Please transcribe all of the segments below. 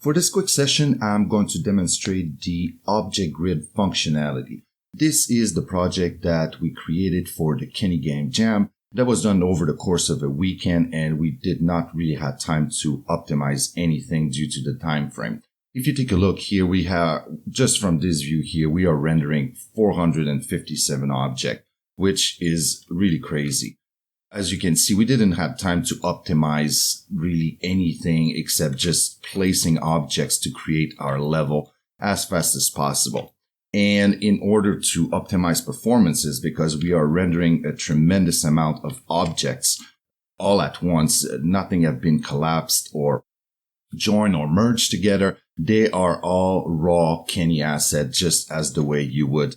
For this quick session, I'm going to demonstrate the object grid functionality. This is the project that we created for the Kenny Game Jam that was done over the course of a weekend, and we did not really have time to optimize anything due to the time frame. If you take a look here, we have, just from this view here, we are rendering 457 objects, which is really crazy. As you can see, we didn't have time to optimize really anything except just placing objects to create our level as fast as possible. And in order to optimize performances, because we are rendering a tremendous amount of objects all at once, nothing have been collapsed or joined or merged together. They are all raw Kenny assets, just as the way you would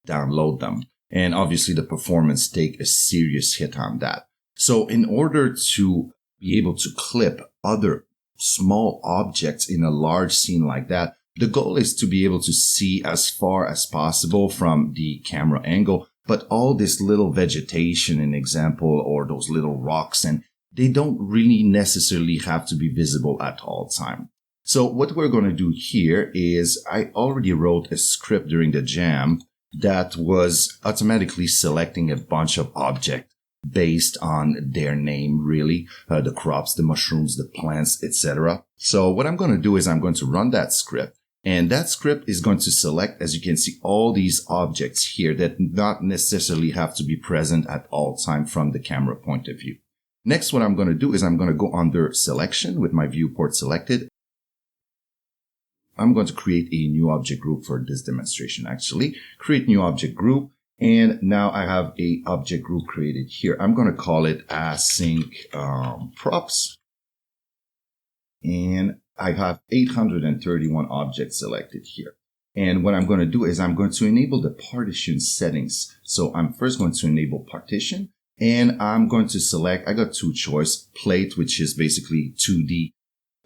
download them. And obviously the performance take a serious hit on that. So in order to be able to clip other small objects in a large scene like that, the goal is to be able to see as far as possible from the camera angle, but all this little vegetation, an example, or those little rocks, and they don't really necessarily have to be visible at all time. So what we're going to do here is I already wrote a script during the jam that was automatically selecting a bunch of objects based on their name, really, the crops, the mushrooms, the plants, etc. So what I'm going to do is I'm going to run that script, and that script is going to select, as you can see, all these objects here that not necessarily have to be present at all time from the camera point of view. Next, what I'm going to do is I'm going to go under selection with my viewport selected. I'm going to create a new object group for this demonstration, actually. Create new object group. And now I have a object group created here. I'm going to call it async props. And I have 831 objects selected here. And what I'm going to do is I'm going to enable the partition settings. So I'm first going to enable partition. And I'm going to select, I got two choices, plate, which is basically 2D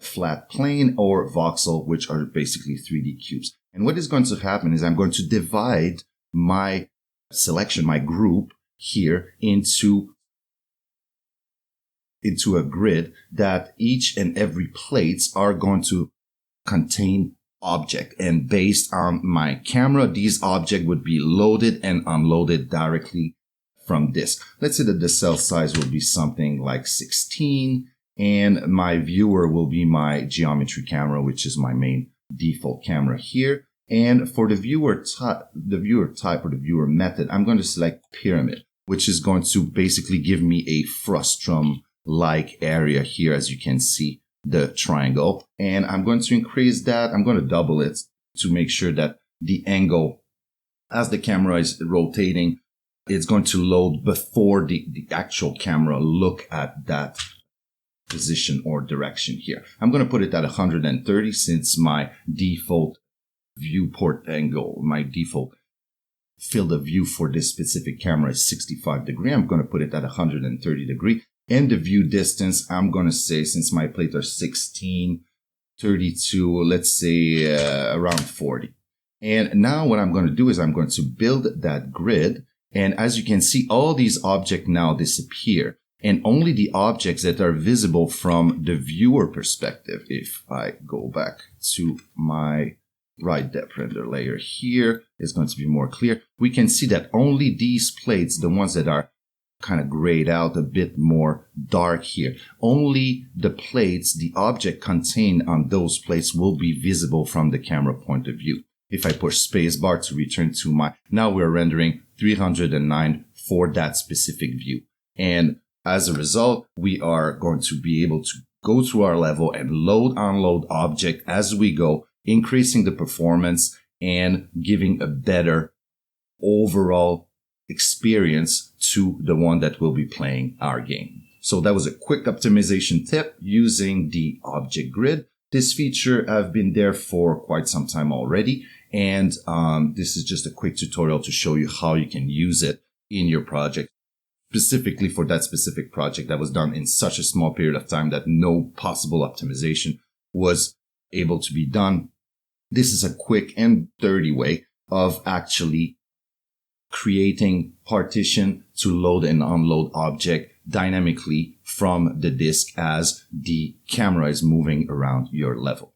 flat plane, or voxel, which are basically 3D cubes. And what is going to happen is I'm going to divide my selection, my group here into a grid that each and every plates are going to contain object. And based on my camera, these objects would be loaded and unloaded directly from this. Let's say that the cell size will be something like 16. And my viewer will be my geometry camera, which is my main default camera here. And for the viewer type or the viewer method, I'm going to select pyramid, which is going to basically give me a frustrum-like area here, as you can see, the triangle. And I'm going to increase that. I'm going to double it to make sure that the angle, as the camera is rotating, it's going to load before the actual camera look at that position or direction here. I'm going to put it at 130 since my default viewport angle, my default field of view for this specific camera is 65 degree. I'm going to put it at 130 degree. And the view distance, I'm going to say, since my plates are 16, 32, let's say around 40. And now what I'm going to do is I'm going to build that grid. And as you can see, all these objects now disappear. And only the objects that are visible from the viewer perspective, if I go back to my right depth render layer here, is going to be more clear. We can see that only these plates, the ones that are kind of grayed out a bit more dark here, only the plates, the object contained on those plates will be visible from the camera point of view. If I push spacebar to return to now we're rendering 309 for that specific view. And as a result, we are going to be able to go through our level and load, unload object as we go, increasing the performance and giving a better overall experience to the one that will be playing our game. So that was a quick optimization tip using the object grid. This feature have been there for quite some time already. And this is just a quick tutorial to show you how you can use it in your project, specifically for that specific project that was done in such a small period of time that no possible optimization was able to be done. This is a quick and dirty way of actually creating partition to load and unload object dynamically from the disk as the camera is moving around your level.